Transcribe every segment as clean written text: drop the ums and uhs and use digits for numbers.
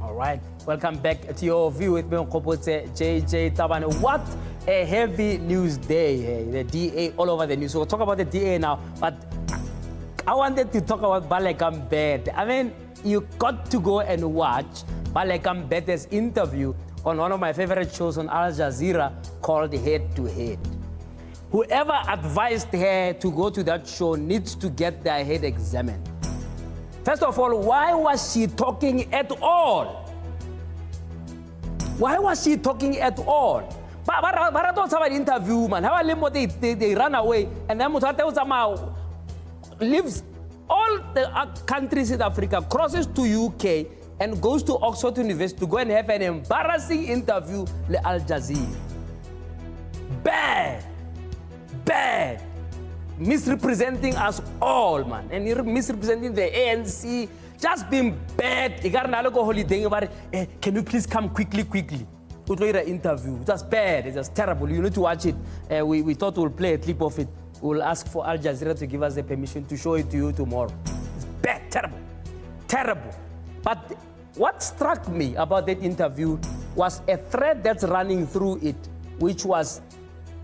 All right, welcome back to your view with me on JJ Tabane. What a heavy news day, hey. The DA all over the news. So we'll talk about the DA now, but I wanted to talk about Baleka Mbete. I mean, you got to go and watch Baleka Mbete's interview on one of my favorite shows on Al Jazeera called Head to Head. Whoever advised her to go to that show needs to get their head examined. First of all, why was she talking at all? Why was she talking at all? But I don't have an interview, man. How they run away, and then lives all the countries in Africa, crosses to UK, and goes to Oxford University to go and have an embarrassing interview with Al Jazeera. Bad. Bad. Misrepresenting us all, man. And you're misrepresenting the ANC. Just being bad. Can you please come quickly? Interview. That's bad. It's just terrible. You need to watch it. We thought we'll play a clip of it. We'll ask for Al Jazeera to give us the permission to show it to you tomorrow. It's bad. Terrible. Terrible. But what struck me about that interview was a thread that's running through it, which was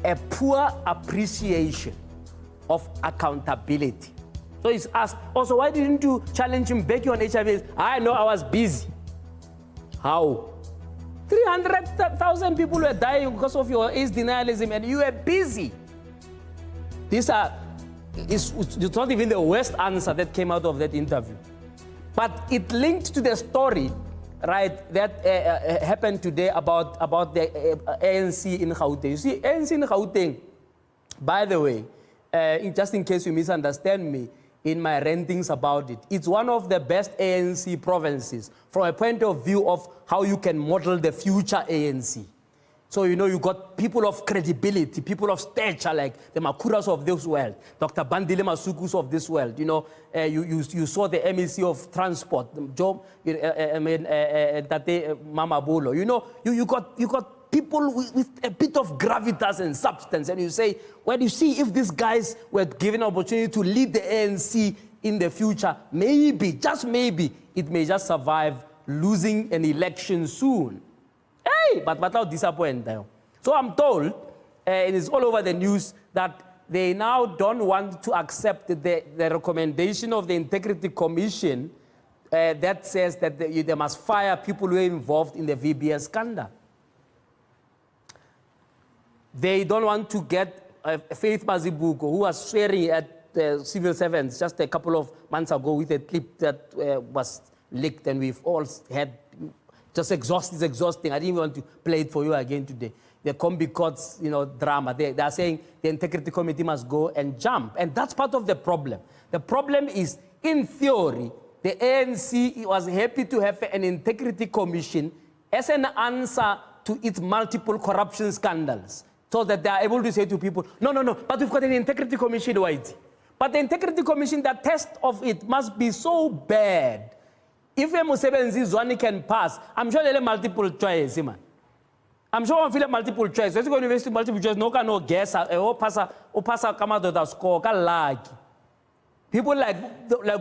a poor appreciation of accountability. So he's asked, also, why didn't you challenge him back on HIV? I know I was busy. How? 300,000 people were dying because of your AIDS denialism, and you were busy. It's not even the worst answer that came out of that interview. But it linked to the story, right, that happened today about the ANC in Gauteng. You see, ANC in Gauteng, by the way, just in case you misunderstand me in my rantings about it, it's one of the best ANC provinces from a point of view of how you can model the future ANC. So, you know, you got people of credibility, people of stature like the Makuras of this world, Dr. Bandile Masukus of this world. You know, you saw the MEC of Transport, Job, Tate Mama Bolo. You know, you got people with a bit of gravitas and substance, and you say, well, you see, if these guys were given an opportunity to lead the ANC in the future, maybe, just maybe, it may just survive losing an election soon. Hey, but how disappointing. So I'm told, it is all over the news, that they now don't want to accept the recommendation of the Integrity Commission that says that they must fire people who are involved in the VBS scandal. They don't want to get Faith Mazibuko, who was swearing at the civil servants just a couple of months ago with a clip that was leaked, and we've all had. Just exhausting. I didn't want to play it for you again today. The Combi Courts, you know, drama. They are saying the Integrity Committee must go and jump. And that's part of the problem. The problem is, in theory, the ANC was happy to have an Integrity Commission as an answer to its multiple corruption scandals, so that they are able to say to people, no, but we've got an Integrity Commission, Whitey. But the Integrity Commission, the test of it must be so bad. If a Musebenzi Zwani can pass, I'm sure they'll have multiple choice, man. I'm sure I'm feeling multiple choice. Let's go university multiple choice, no guess, or passa come out of the score, people like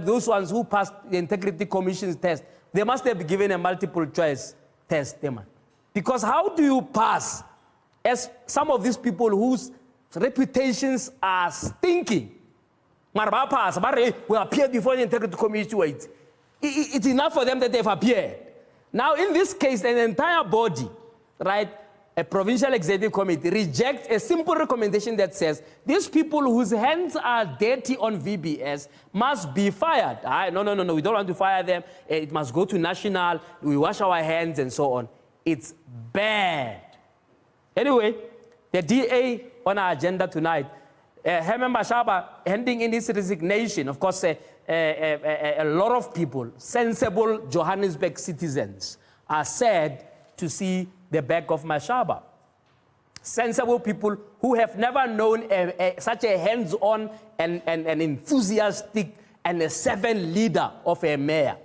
those ones who passed the Integrity Commission's test, they must have been given a multiple choice test, man. Because how do you pass as some of these people whose reputations are stinking? We appeared before the Integrity Commission. It's enough for them that they've appeared. Now, in this case, an entire body, right, a provincial executive committee, rejects a simple recommendation that says these people whose hands are dirty on VBS must be fired. No, we don't want to fire them. It must go to national. We wash our hands and so on. It's bad. Anyway, the DA on our agenda tonight, Herman Mashaba handing in his resignation. Of course, a lot of people, sensible Johannesburg citizens, are sad to see the back of Mashaba. Sensible people who have never known such a hands-on and enthusiastic and a servant leader of a mayor.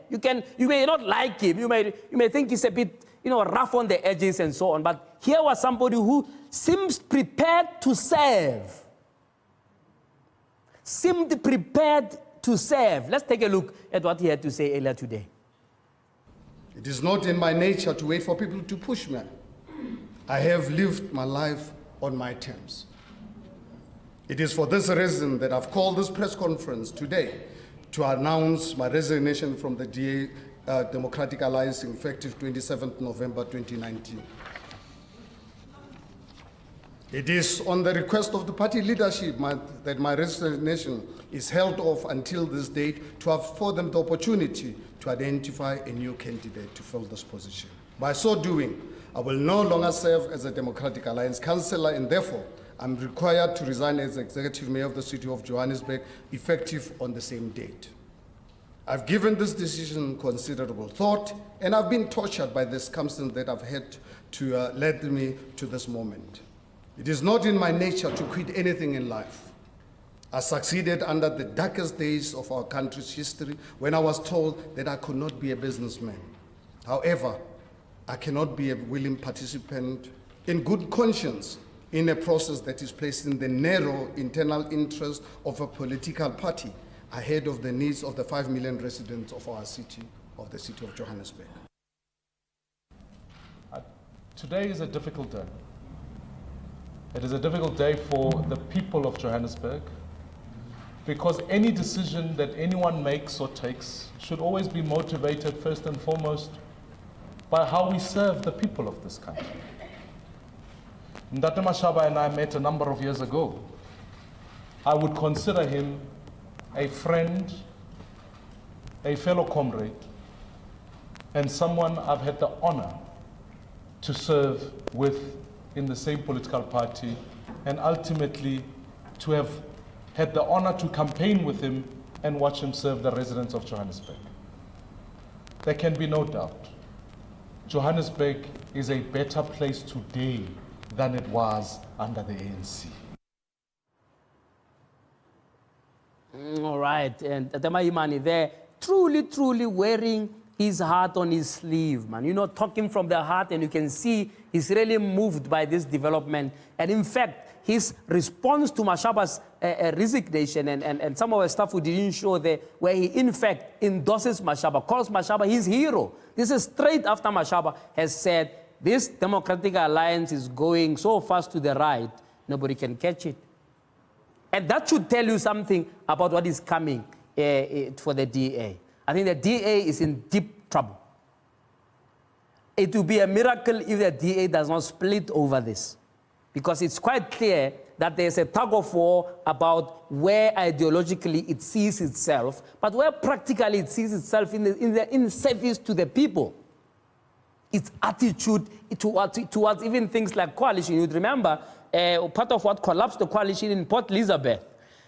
You may not like him. You may think he's a bit, rough on the edges and so on. But here was somebody who seems prepared to serve. Seemed prepared to serve. Let's take a look at what he had to say earlier today. It is not in my nature to wait for people to push me. I have lived my life on my terms. It is for this reason that I've called this press conference today to announce my resignation from the DA Democratic Alliance effective 27th November 2019. It is on the request of the party leadership that my resignation is held off until this date to afford them the opportunity to identify a new candidate to fill this position. By so doing, I will no longer serve as a Democratic Alliance councillor, and therefore I'm required to resign as Executive Mayor of the City of Johannesburg, effective on the same date. I've given this decision considerable thought, and I've been tortured by the circumstances that have had to lead me to this moment. It is not in my nature to quit anything in life. I succeeded under the darkest days of our country's history when I was told that I could not be a businessman. However, I cannot be a willing participant in good conscience in a process that is placing the narrow internal interest of a political party ahead of the needs of the 5 million residents of our city, of the city of Johannesburg. Today is a difficult day. It is a difficult day for the people of Johannesburg, because any decision that anyone makes or takes should always be motivated first and foremost by how we serve the people of this country. Mbete Mashaba and I met a number of years ago. I would consider him a friend, a fellow comrade, and someone I've had the honor to serve with in the same political party, and ultimately to have had the honor to campaign with him and watch him serve the residents of Johannesburg. There can be no doubt, Johannesburg is a better place today than it was under the ANC. All right, and Tabane there, truly wearing his heart on his sleeve, man. You know, talking from the heart, and you can see he's really moved by this development. And in fact, his response to Mashaba's resignation and some of the stuff we didn't show there, where he in fact endorses Mashaba, calls Mashaba his hero. This is straight after Mashaba has said, this Democratic Alliance is going so fast to the right, nobody can catch it. And that should tell you something about what is coming for the DA. I think the DA is in deep trouble. It will be a miracle if the DA does not split over this, because it's quite clear that there's a tug of war about where ideologically it sees itself, but where practically it sees itself in service to the people. Its attitude towards even things like coalition. You'd remember part of what collapsed the coalition in Port Elizabeth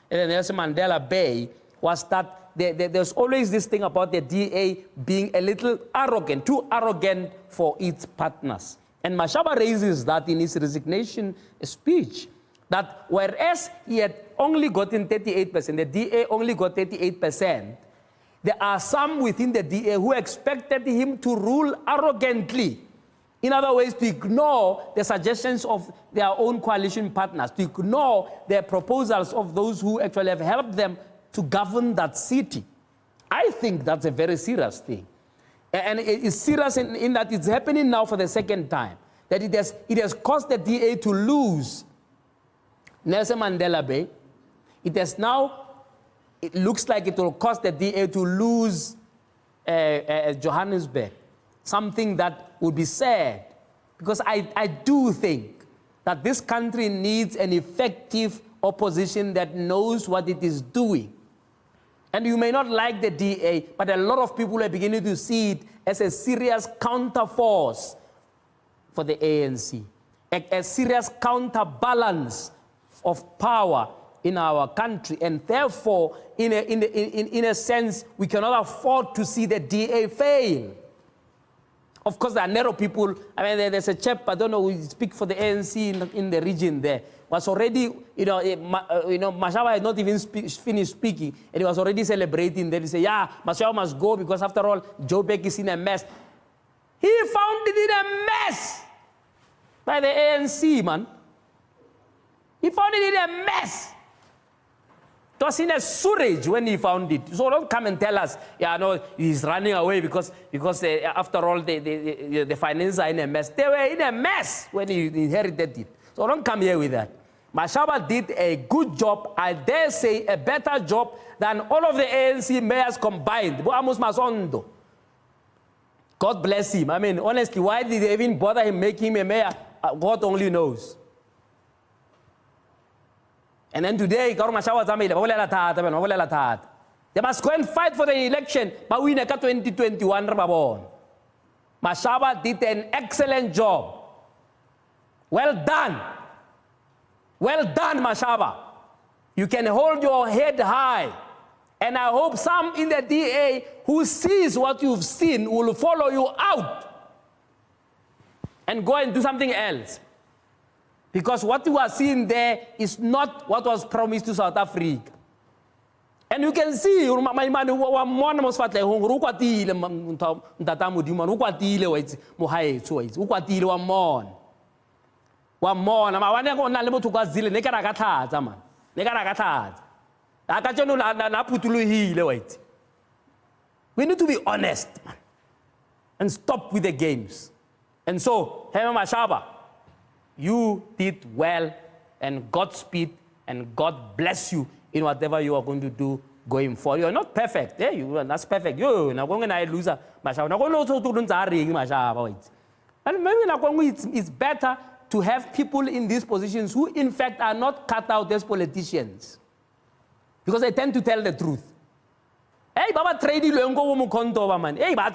and Nelson Mandela Bay was that there's always this thing about the DA being a little arrogant, too arrogant for its partners. And Mashaba raises that in his resignation speech, that whereas he had only gotten 38%, the DA only got 38%, there are some within the DA who expected him to rule arrogantly. In other words, to ignore the suggestions of their own coalition partners, to ignore the proposals of those who actually have helped them to govern that city. I think that's a very serious thing. And it is serious in that it's happening now for the second time. That it has caused the DA to lose Nelson Mandela Bay. It has now, it looks like it will cost the DA to lose Johannesburg. Something that would be sad. Because I do think that this country needs an effective opposition that knows what it is doing. And you may not like the DA, but a lot of people are beginning to see it as a serious counterforce for the ANC, a serious counterbalance of power in our country. And therefore, in a sense, we cannot afford to see the DA fail. Of course, there are narrow people. I mean, there's a chap, I don't know, who speaks for the ANC in the region there, was already, Mashaba had not even finished speaking, and he was already celebrating that. He said, yeah, Mashaba must go because after all, Joburg is in a mess. He found it in a mess by the ANC, man. He found it in a mess. It was in a sewage when he found it. So don't come and tell us, yeah, no, he's running away because after all, the finances are in a mess. They were in a mess when he inherited it. So don't come here with that. Mashaba did a good job, I dare say a better job than all of the ANC mayors combined. God bless him. I mean, honestly, why did they even bother him making him a mayor? God only knows. And then today, they must go and fight for the election, but we in 2021. Mashaba did an excellent job. Well done. Well done, Mashaba. You can hold your head high. And I hope some in the DA who sees what you've seen will follow you out and go and do something else. Because what you are seeing there is not what was promised to South Africa. And you can see, we need to be honest, man, and stop with the games. And so, Herman Mashaba, you did well, and Godspeed, and God bless you in whatever you are going to do going forward. You're not perfect. Yeah, you are not perfect. You're not going to lose Mashaba. And maybe it's better to have people in these positions who, in fact, are not cut out as politicians. Because they tend to tell the truth. Hey, Baba, trade you and go home, man. Hey, man.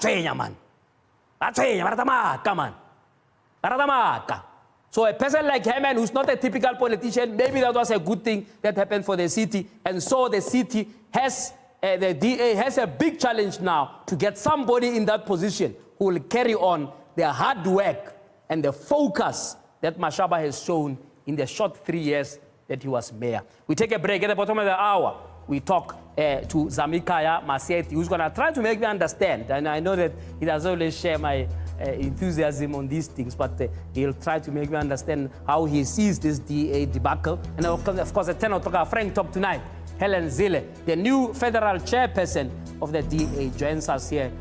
So a person like Herman, who's not a typical politician, maybe that was a good thing that happened for the city. And so the city has, the DA has a big challenge now to get somebody in that position who will carry on the hard work and the focus that Mashaba has shown in the short 3 years that he was mayor. We take a break. At the bottom of the hour, we talk to Zamikaya Maseti, who's going to try to make me understand. And I know that he doesn't always share my enthusiasm on these things, but he'll try to make me understand how he sees this DA debacle. And of course, at 10 o'clock, our Frank Talk tonight, Helen Zille, the new federal chairperson of the DA, joins us here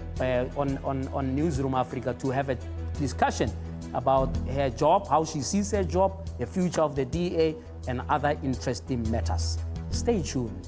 on Newsroom Africa to have a discussion about her job, how she sees her job, the future of the DA, and other interesting matters. Stay tuned.